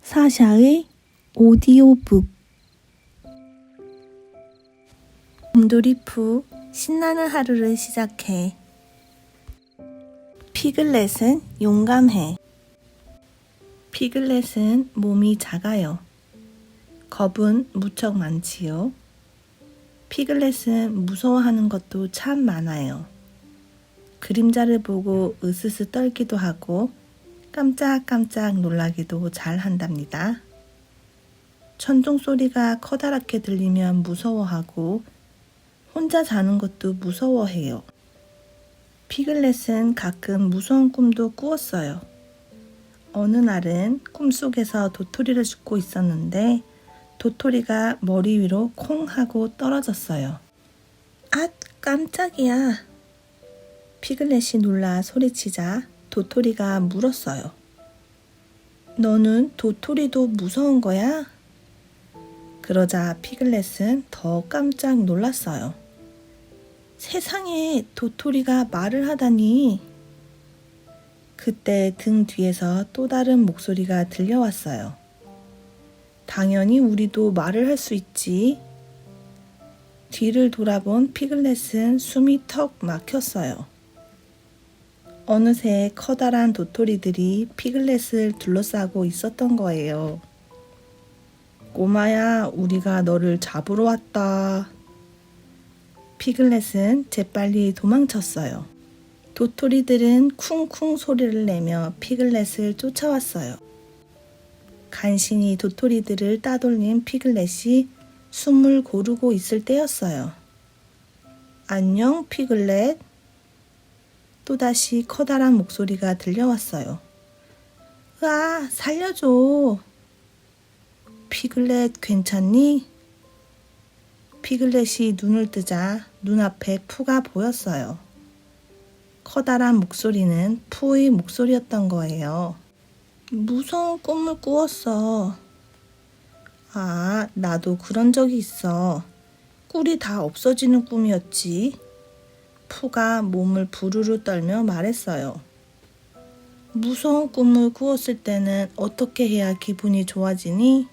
사샤의 오디오북. 곰돌이 푸 신나는 하루를 시작해. 피글렛은 용감해. 피글렛은 몸이 작아요. 겁은 무척 많지요. 피글렛은 무서워하는 것도 참 많아요. 그림자를 보고 으스스 떨기도 하고 깜짝깜짝 놀라기도 잘 한답니다. 천둥 소리가 커다랗게 들리면 무서워하고 혼자 자는 것도 무서워해요. 피글렛은 가끔 무서운 꿈도 꾸었어요. 어느 날은 꿈속에서 도토리를 줍고 있었는데 도토리가 머리 위로 콩 하고 떨어졌어요. 앗, 깜짝이야. 피글렛이 놀라 소리치자 도토리가 물었어요. 너는 도토리도 무서운 거야? 그러자 피글렛은 더 깜짝 놀랐어요. 세상에 도토리가 말을 하다니. 그때 등 뒤에서 또 다른 목소리가 들려왔어요. 당연히 우리도 말을 할 수 있지. 뒤를 돌아본 피글렛은 숨이 턱 막혔어요. 어느새 커다란 도토리들이 피글렛을 둘러싸고 있었던 거예요. 꼬마야, 우리가 너를 잡으러 왔다. 피글렛은 재빨리 도망쳤어요. 도토리들은 쿵쿵 소리를 내며 피글렛을 쫓아왔어요. 간신히 도토리들을 따돌린 피글렛이 숨을 고르고 있을 때였어요. 안녕, 피글렛. 또다시 커다란 목소리가 들려왔어요. 으아, 살려줘. 피글렛 괜찮니? 피글렛이 눈을 뜨자 눈앞에 푸가 보였어요. 커다란 목소리는 푸의 목소리였던 거예요. 무서운 꿈을 꾸었어. 아, 나도 그런 적이 있어. 꿀이 다 없어지는 꿈이었지. 푸가 몸을 부르르 떨며 말했어요. 무서운 꿈을 꾸었을 때는 어떻게 해야 기분이 좋아지니?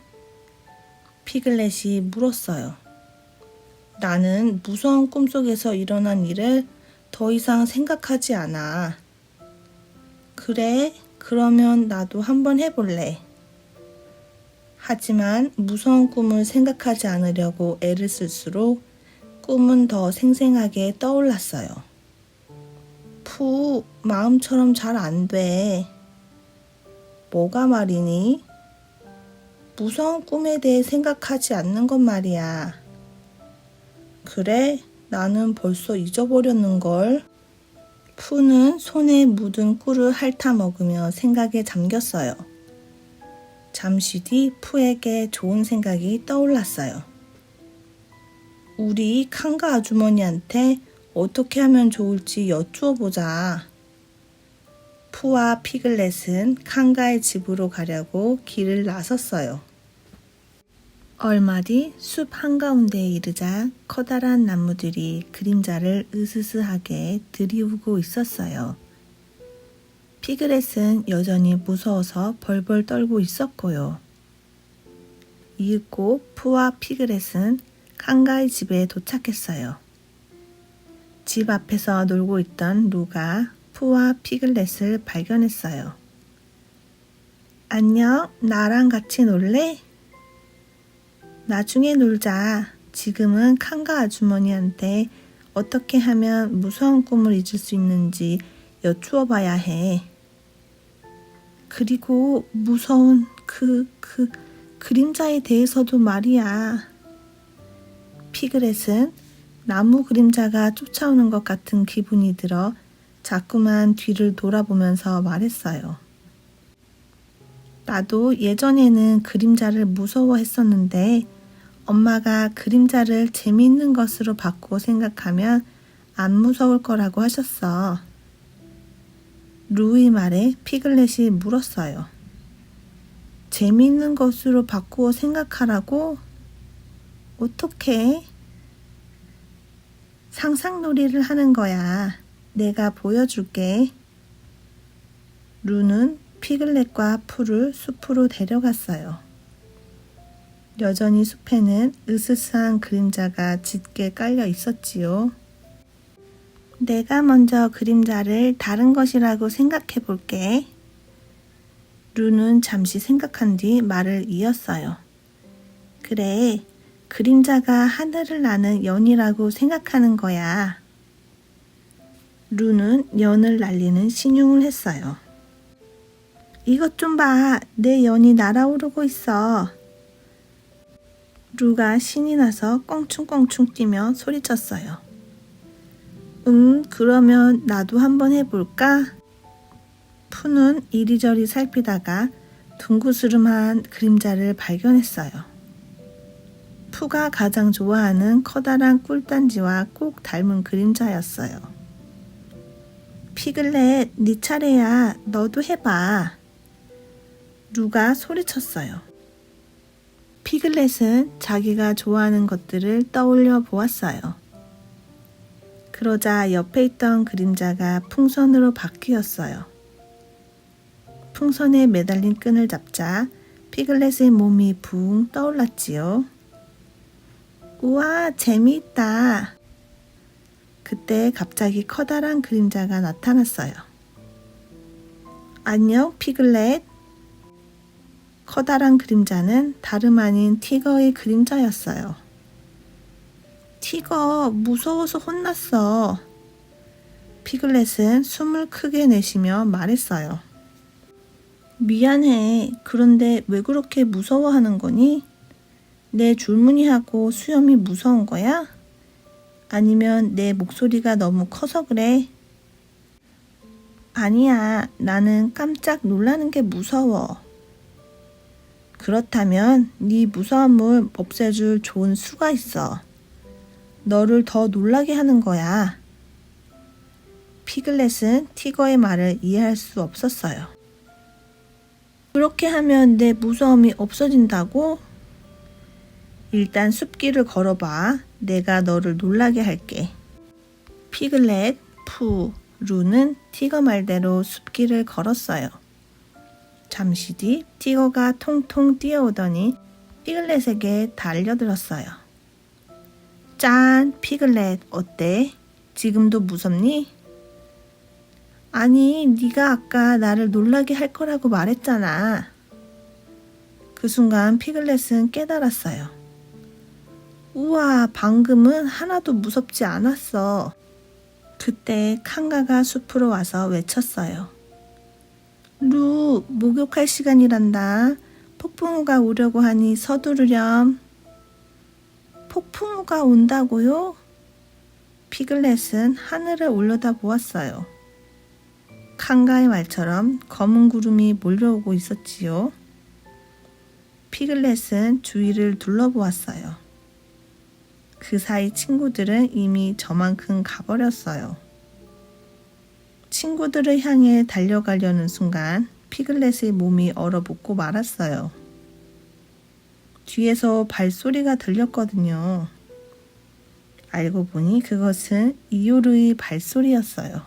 피글렛이 물었어요. 나는 무서운 꿈속에서 일어난 일을 더 이상 생각하지 않아. 그래? 그러면 나도 한번 해볼래. 하지만 무서운 꿈을 생각하지 않으려고 애를 쓸수록 꿈은 더 생생하게 떠올랐어요. 푸, 마음처럼 잘 안 돼. 뭐가 말이니? 무서운 꿈에 대해 생각하지 않는 것 말이야. 그래? 나는 벌써 잊어버렸는걸. 푸는 손에 묻은 꿀을 핥아먹으며 생각에 잠겼어요. 잠시 뒤 푸에게 좋은 생각이 떠올랐어요. 우리 칸가 아주머니한테 어떻게 하면 좋을지 여쭈어 보자. 푸와 피글렛은 칸가의 집으로 가려고 길을 나섰어요. 얼마 뒤 숲 한가운데에 이르자 커다란 나무들이 그림자를 으스스하게 들이우고 있었어요. 피글렛은 여전히 무서워서 벌벌 떨고 있었고요. 이윽고 푸와 피글렛은 칸가의 집에 도착했어요. 집 앞에서 놀고 있던 루가 푸와 피글렛을 발견했어요. 안녕, 나랑 같이 놀래? 나중에 놀자. 지금은 칸가 아주머니한테 어떻게 하면 무서운 꿈을 잊을 수 있는지 여쭈어 봐야 해. 그리고 무서운 그림자에 대해서도 말이야. 피글렛은 나무 그림자가 쫓아오는 것 같은 기분이 들어 자꾸만 뒤를 돌아보면서 말했어요. 나도 예전에는 그림자를 무서워했었는데 엄마가 그림자를 재미있는 것으로 바꾸어 생각하면 안 무서울 거라고 하셨어. 루의 말에 피글렛이 물었어요. 재미있는 것으로 바꾸어 생각하라고? 어떻게? 상상놀이를 하는 거야. 내가 보여줄게. 루는 피글렛과 푸를 숲으로 데려갔어요. 여전히 숲에는 으스스한 그림자가 짙게 깔려 있었지요. 내가 먼저 그림자를 다른 것이라고 생각해 볼게. 루는 잠시 생각한 뒤 말을 이었어요. 그래, 그림자가 하늘을 나는 연이라고 생각하는 거야. 루는 연을 날리는 신용을 했어요. 이것 좀 봐, 내 연이 날아오르고 있어. 루가 신이 나서 껑충껑충 뛰며 소리쳤어요. 그러면 나도 한번 해볼까? 푸는 이리저리 살피다가 둥그스름한 그림자를 발견했어요. 푸가 가장 좋아하는 커다란 꿀단지와 꼭 닮은 그림자였어요. 피글렛, 네 차례야. 너도 해봐. 루가 소리쳤어요. 피글렛은 자기가 좋아하는 것들을 떠올려 보았어요. 그러자 옆에 있던 그림자가 풍선으로 바뀌었어요. 풍선에 매달린 끈을 잡자 피글렛의 몸이 붕 떠올랐지요. 우와, 재미있다. 그때 갑자기 커다란 그림자가 나타났어요. 안녕, 피글렛. 커다란 그림자는 다름 아닌 티거의 그림자였어요. 티거, 무서워서 혼났어. 피글렛은 숨을 크게 내쉬며 말했어요. 미안해. 그런데 왜 그렇게 무서워하는 거니? 내 줄무늬하고 수염이 무서운 거야? 아니면 내 목소리가 너무 커서 그래? 아니야. 나는 깜짝 놀라는 게 무서워. 그렇다면 네 무서움을 없애줄 좋은 수가 있어. 너를 더 놀라게 하는 거야. 피글렛은 티거의 말을 이해할 수 없었어요. 그렇게 하면 내 무서움이 없어진다고? 일단 숲길을 걸어봐. 내가 너를 놀라게 할게. 피글렛, 푸, 루는 티거 말대로 숲길을 걸었어요. 잠시 뒤 티거가 통통 뛰어오더니 피글렛에게 달려들었어요. 짠, 피글렛 어때? 지금도 무섭니? 아니, 네가 아까 나를 놀라게 할 거라고 말했잖아. 그 순간 피글렛은 깨달았어요. 우와, 방금은 하나도 무섭지 않았어. 그때 칸가가 숲으로 와서 외쳤어요. 루, 목욕할 시간이란다. 폭풍우가 오려고 하니 서두르렴. 폭풍우가 온다고요? 피글렛은 하늘을 올려다보았어요. 칸가의 말처럼 검은 구름이 몰려오고 있었지요. 피글렛은 주위를 둘러보았어요. 그 사이 친구들은 이미 저만큼 가버렸어요. 친구들을 향해 달려가려는 순간 피글렛의 몸이 얼어붙고 말았어요. 뒤에서 발소리가 들렸거든요. 알고 보니 그것은 이오르의 발소리였어요.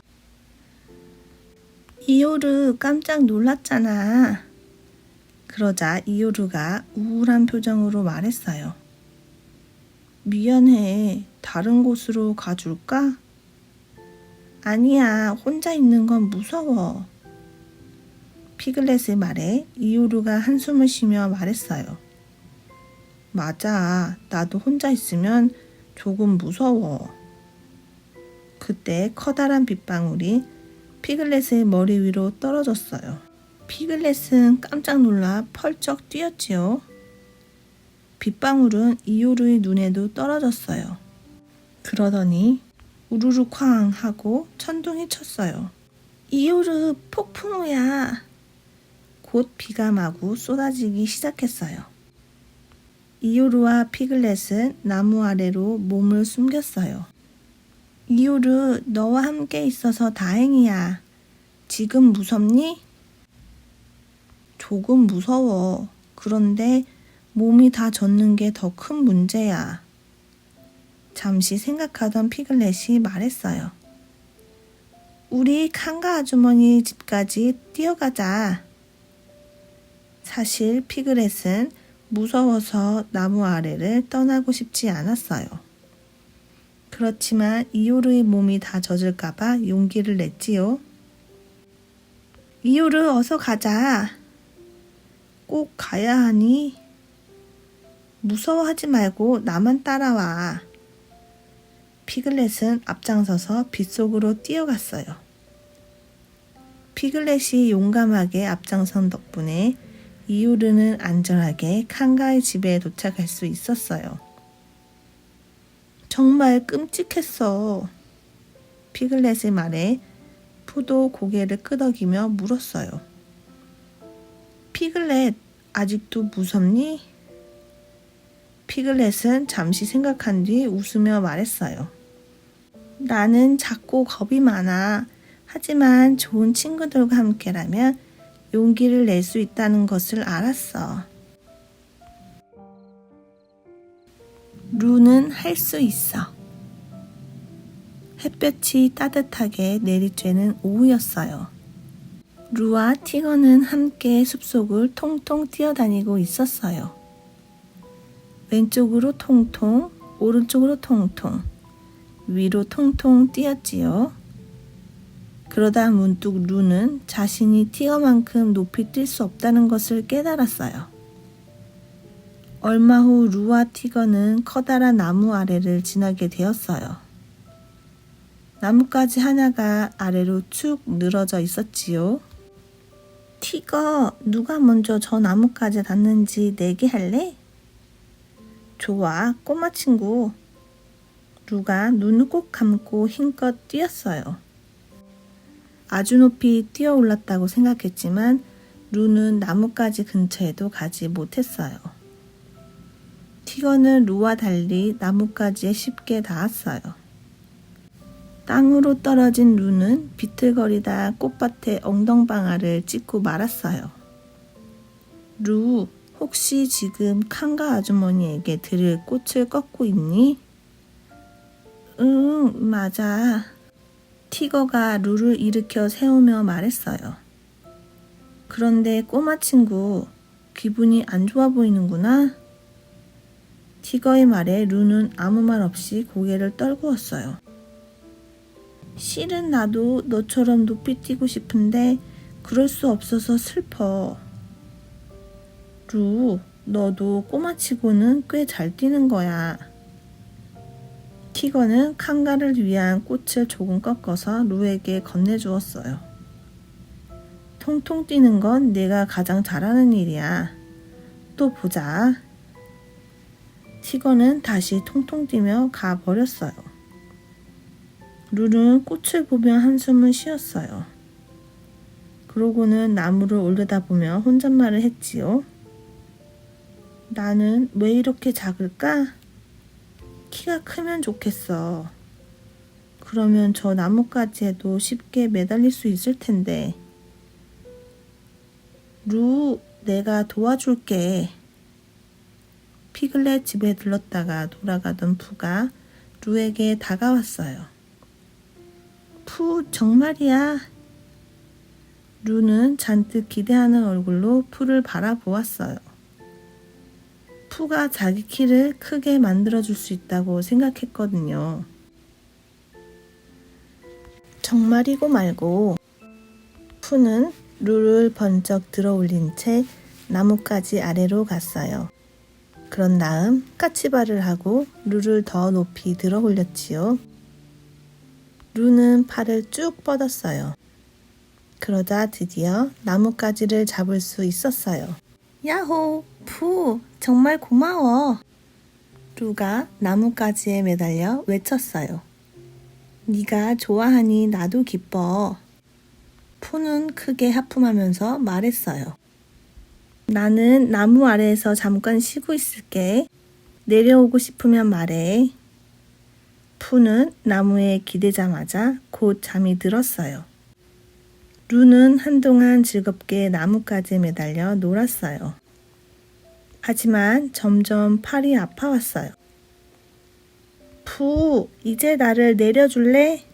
이오르, 깜짝 놀랐잖아. 그러자 이오르가 우울한 표정으로 말했어요. 미안해. 다른 곳으로 가줄까? 아니야. 혼자 있는 건 무서워. 피글렛의 말에 이오르가 한숨을 쉬며 말했어요. 맞아. 나도 혼자 있으면 조금 무서워. 그때 커다란 빗방울이 피글렛의 머리 위로 떨어졌어요. 피글렛은 깜짝 놀라 펄쩍 뛰었지요. 빗방울은 이오르의 눈에도 떨어졌어요. 그러더니 우르르 쾅 하고 천둥이 쳤어요. 이오르, 폭풍우야. 곧 비가 마구 쏟아지기 시작했어요. 이오르와 피글렛은 나무 아래로 몸을 숨겼어요. 이오르, 너와 함께 있어서 다행이야. 지금 무섭니? 조금 무서워. 그런데 몸이 다 젖는 게 더 큰 문제야. 잠시 생각하던 피글렛이 말했어요. 우리 칸가 아주머니 집까지 뛰어가자. 사실 피글렛은 무서워서 나무 아래를 떠나고 싶지 않았어요. 그렇지만 이오르의 몸이 다 젖을까봐 용기를 냈지요. 이오르, 어서 가자. 꼭 가야 하니? 무서워하지 말고 나만 따라와. 피글렛은 앞장서서 빗속으로 뛰어갔어요. 피글렛이 용감하게 앞장선 덕분에 이오르는 안전하게 칸가의 집에 도착할 수 있었어요. 정말 끔찍했어. 피글렛의 말에 푸도 고개를 끄덕이며 물었어요. 피글렛, 아직도 무섭니? 피글렛은 잠시 생각한 뒤 웃으며 말했어요. 나는 작고 겁이 많아. 하지만 좋은 친구들과 함께라면 용기를 낼 수 있다는 것을 알았어. 루는 할 수 있어. 햇볕이 따뜻하게 내리쬐는 오후였어요. 루와 티거는 함께 숲속을 통통 뛰어다니고 있었어요. 왼쪽으로 통통, 오른쪽으로 통통, 위로 통통 뛰었지요. 그러다 문득 루는 자신이 티거만큼 높이 뛸 수 없다는 것을 깨달았어요. 얼마 후 루와 티거는 커다란 나무 아래를 지나게 되었어요. 나뭇가지 하나가 아래로 축 늘어져 있었지요. 티거, 누가 먼저 저 나뭇가지에 닿는지 내게 할래? 좋아, 꼬마 친구. 루가 눈을 꼭 감고 힘껏 뛰었어요. 아주 높이 뛰어 올랐다고 생각했지만 루는 나뭇가지 근처에도 가지 못했어요. 티거는 루와 달리 나뭇가지에 쉽게 닿았어요. 땅으로 떨어진 루는 비틀거리다 꽃밭에 엉덩방아를 찍고 말았어요. 루, 혹시 지금 칸가 아주머니에게 드릴 꽃을 꺾고 있니? 응, 맞아. 티거가 루를 일으켜 세우며 말했어요. 그런데 꼬마 친구, 기분이 안 좋아 보이는구나? 티거의 말에 루는 아무 말 없이 고개를 떨구었어요. 실은 나도 너처럼 높이 뛰고 싶은데 그럴 수 없어서 슬퍼. 루, 너도 꼬마치고는 꽤 잘 뛰는 거야. 티거는 칸가를 위한 꽃을 조금 꺾어서 루에게 건네주었어요. 통통 뛰는 건 내가 가장 잘하는 일이야. 또 보자. 티거는 다시 통통 뛰며 가버렸어요. 루는 꽃을 보며 한숨을 쉬었어요. 그러고는 나무를 올려다보며 혼잣말을 했지요. 나는 왜 이렇게 작을까? 키가 크면 좋겠어. 그러면 저 나뭇가지에도 쉽게 매달릴 수 있을 텐데. 루, 내가 도와줄게. 피글렛 집에 들렀다가 돌아가던 푸가 루에게 다가왔어요. 푸, 정말이야. 루는 잔뜩 기대하는 얼굴로 푸를 바라보았어요. 푸가 자기 키를 크게 만들어줄 수 있다고 생각했거든요. 정말이고 말고 푸는 루를 번쩍 들어 올린 채 나뭇가지 아래로 갔어요. 그런 다음 까치발을 하고 루를 더 높이 들어 올렸지요. 루는 팔을 쭉 뻗었어요. 그러자 드디어 나뭇가지를 잡을 수 있었어요. 야호! 푸! 정말 고마워! 루가 나뭇가지에 매달려 외쳤어요. 네가 좋아하니 나도 기뻐. 푸는 크게 하품하면서 말했어요. 나는 나무 아래에서 잠깐 쉬고 있을게. 내려오고 싶으면 말해. 푸는 나무에 기대자마자 곧 잠이 들었어요. 루는 한동안 즐겁게 나뭇가지에 매달려 놀았어요. 하지만 점점 팔이 아파왔어요. 푸, 이제 나를 내려줄래?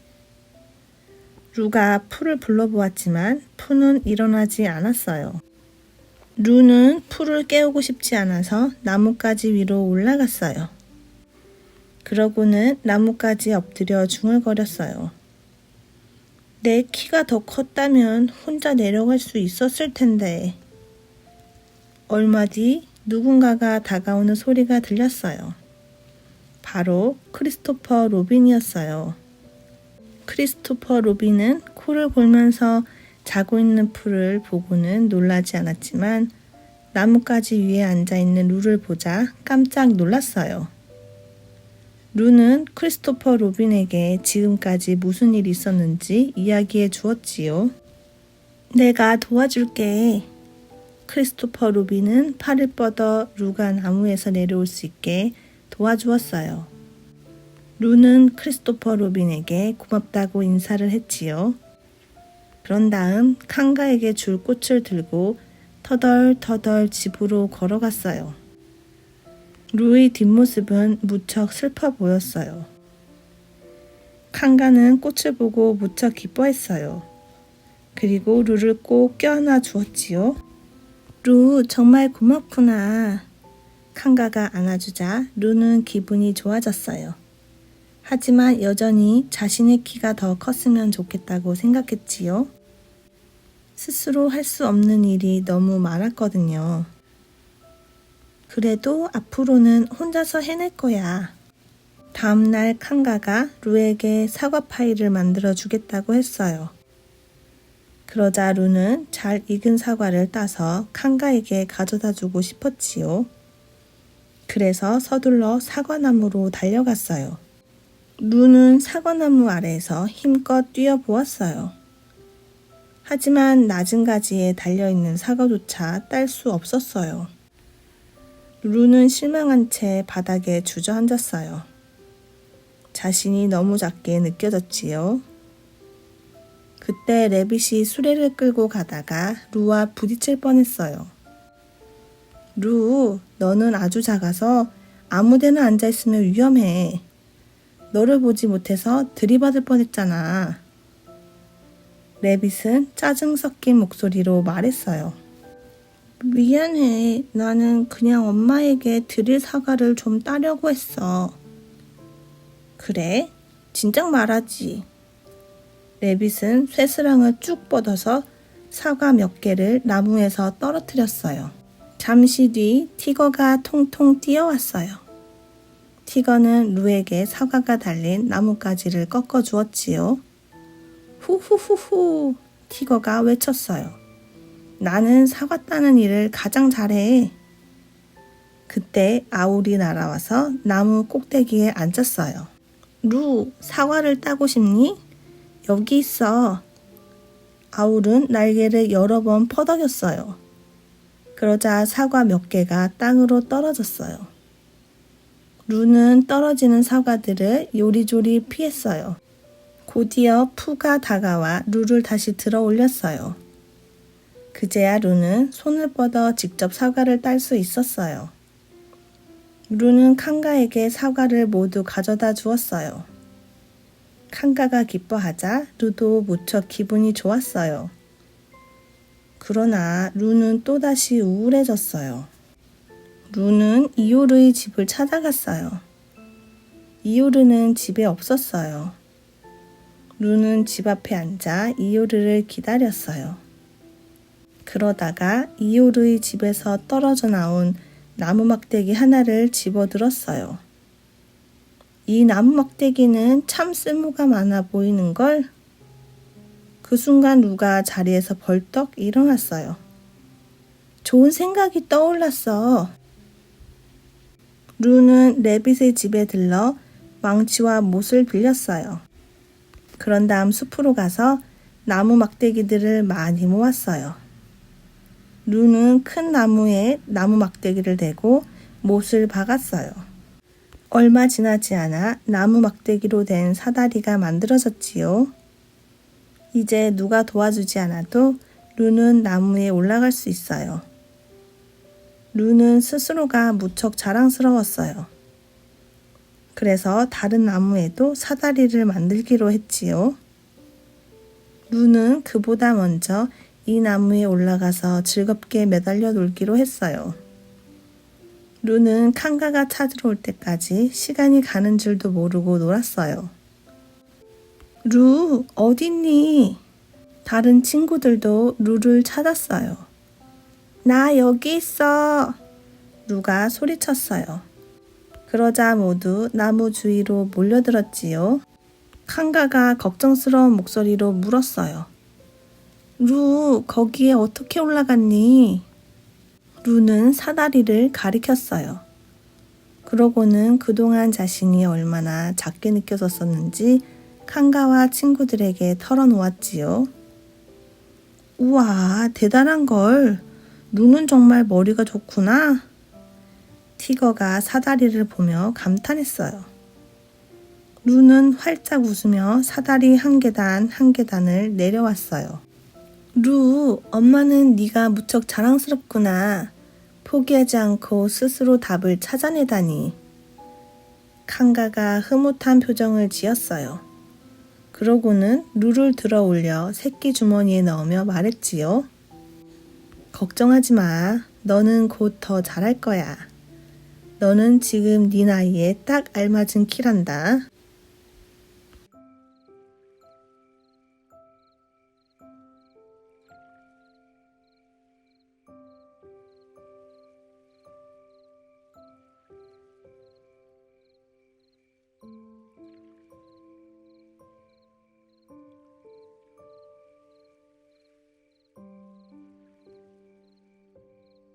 루가 푸를 불러보았지만 푸는 일어나지 않았어요. 루는 풀을 깨우고 싶지 않아서 나뭇가지 위로 올라갔어요. 그러고는 나뭇가지에 엎드려 중얼거렸어요. 내 키가 더 컸다면 혼자 내려갈 수 있었을 텐데. 얼마 뒤 누군가가 다가오는 소리가 들렸어요. 바로 크리스토퍼 로빈이었어요. 크리스토퍼 로빈은 코를 골면서 자고 있는 풀을 보고는 놀라지 않았지만 나뭇가지 위에 앉아있는 루를 보자 깜짝 놀랐어요. 루는 크리스토퍼 로빈에게 지금까지 무슨 일이 있었는지 이야기해 주었지요. 내가 도와줄게. 크리스토퍼 로빈은 팔을 뻗어 루가 나무에서 내려올 수 있게 도와주었어요. 루는 크리스토퍼 로빈에게 고맙다고 인사를 했지요. 그런 다음 칸가에게 줄 꽃을 들고 터덜터덜 집으로 걸어갔어요. 루의 뒷모습은 무척 슬퍼 보였어요. 칸가는 꽃을 보고 무척 기뻐했어요. 그리고 루를 꼭 껴안아 주었지요. 루, 정말 고맙구나. 칸가가 안아주자 루는 기분이 좋아졌어요. 하지만 여전히 자신의 키가 더 컸으면 좋겠다고 생각했지요. 스스로 할 수 없는 일이 너무 많았거든요. 그래도 앞으로는 혼자서 해낼 거야. 다음날 칸가가 루에게 사과 파이를 만들어 주겠다고 했어요. 그러자 루는 잘 익은 사과를 따서 칸가에게 가져다 주고 싶었지요. 그래서 서둘러 사과나무로 달려갔어요. 루는 사과나무 아래에서 힘껏 뛰어보았어요. 하지만 낮은 가지에 달려있는 사과조차 딸 수 없었어요. 루는 실망한 채 바닥에 주저앉았어요. 자신이 너무 작게 느껴졌지요. 그때 레빗이 수레를 끌고 가다가 루와 부딪힐 뻔했어요. 루, 너는 아주 작아서 아무데나 앉아있으면 위험해. 너를 보지 못해서 들이받을 뻔했잖아. 레빗은 짜증 섞인 목소리로 말했어요. 미안해. 나는 그냥 엄마에게 드릴 사과를 좀 따려고 했어. 그래? 진작 말하지. 레빗은 쇠스랑을 쭉 뻗어서 사과 몇 개를 나무에서 떨어뜨렸어요. 잠시 뒤 티거가 통통 뛰어왔어요. 티거는 루에게 사과가 달린 나뭇가지를 꺾어 주었지요. 후후후후, 티거가 외쳤어요. 나는 사과 따는 일을 가장 잘해. 그때 아울이 날아와서 나무 꼭대기에 앉았어요. 루, 사과를 따고 싶니? 여기 있어. 아울은 날개를 여러 번 퍼덕였어요. 그러자 사과 몇 개가 땅으로 떨어졌어요. 루는 떨어지는 사과들을 요리조리 피했어요. 곧이어 푸가 다가와 루를 다시 들어 올렸어요. 그제야 루는 손을 뻗어 직접 사과를 딸 수 있었어요. 루는 칸가에게 사과를 모두 가져다 주었어요. 칸가가 기뻐하자 루도 무척 기분이 좋았어요. 그러나 루는 또다시 우울해졌어요. 루는 이오르의 집을 찾아갔어요. 이오르는 집에 없었어요. 루는 집 앞에 앉아 이오르를 기다렸어요. 그러다가 이오르의 집에서 떨어져 나온 나무 막대기 하나를 집어들었어요. 이 나무 막대기는 참 쓸모가 많아 보이는걸? 그 순간 루가 자리에서 벌떡 일어났어요. 좋은 생각이 떠올랐어. 루는 레빗의 집에 들러 망치와 못을 빌렸어요. 그런 다음 숲으로 가서 나무 막대기들을 많이 모았어요. 루는 큰 나무에 나무 막대기를 대고 못을 박았어요. 얼마 지나지 않아 나무 막대기로 된 사다리가 만들어졌지요. 이제 누가 도와주지 않아도 루는 나무에 올라갈 수 있어요. 루는 스스로가 무척 자랑스러웠어요. 그래서 다른 나무에도 사다리를 만들기로 했지요. 루는 그보다 먼저 이 나무에 올라가서 즐겁게 매달려 놀기로 했어요. 루는 칸가가 찾으러 올 때까지 시간이 가는 줄도 모르고 놀았어요. 루, 어딨니? 다른 친구들도 루를 찾았어요. 나 여기 있어. 루가 소리쳤어요. 그러자 모두 나무 주위로 몰려들었지요. 칸가가 걱정스러운 목소리로 물었어요. 루, 거기에 어떻게 올라갔니? 루는 사다리를 가리켰어요. 그러고는 그동안 자신이 얼마나 작게 느껴졌었는지 칸가와 친구들에게 털어놓았지요. 우와, 대단한 걸. 루는 정말 머리가 좋구나. 티거가 사다리를 보며 감탄했어요. 루는 활짝 웃으며 사다리 한 계단 한 계단을 내려왔어요. 루, 엄마는 네가 무척 자랑스럽구나. 포기하지 않고 스스로 답을 찾아내다니. 칸가가 흐뭇한 표정을 지었어요. 그러고는 루를 들어 올려 새끼 주머니에 넣으며 말했지요. 걱정하지 마. 너는 곧 더 잘할 거야. 너는 지금 네 나이에 딱 알맞은 키란다.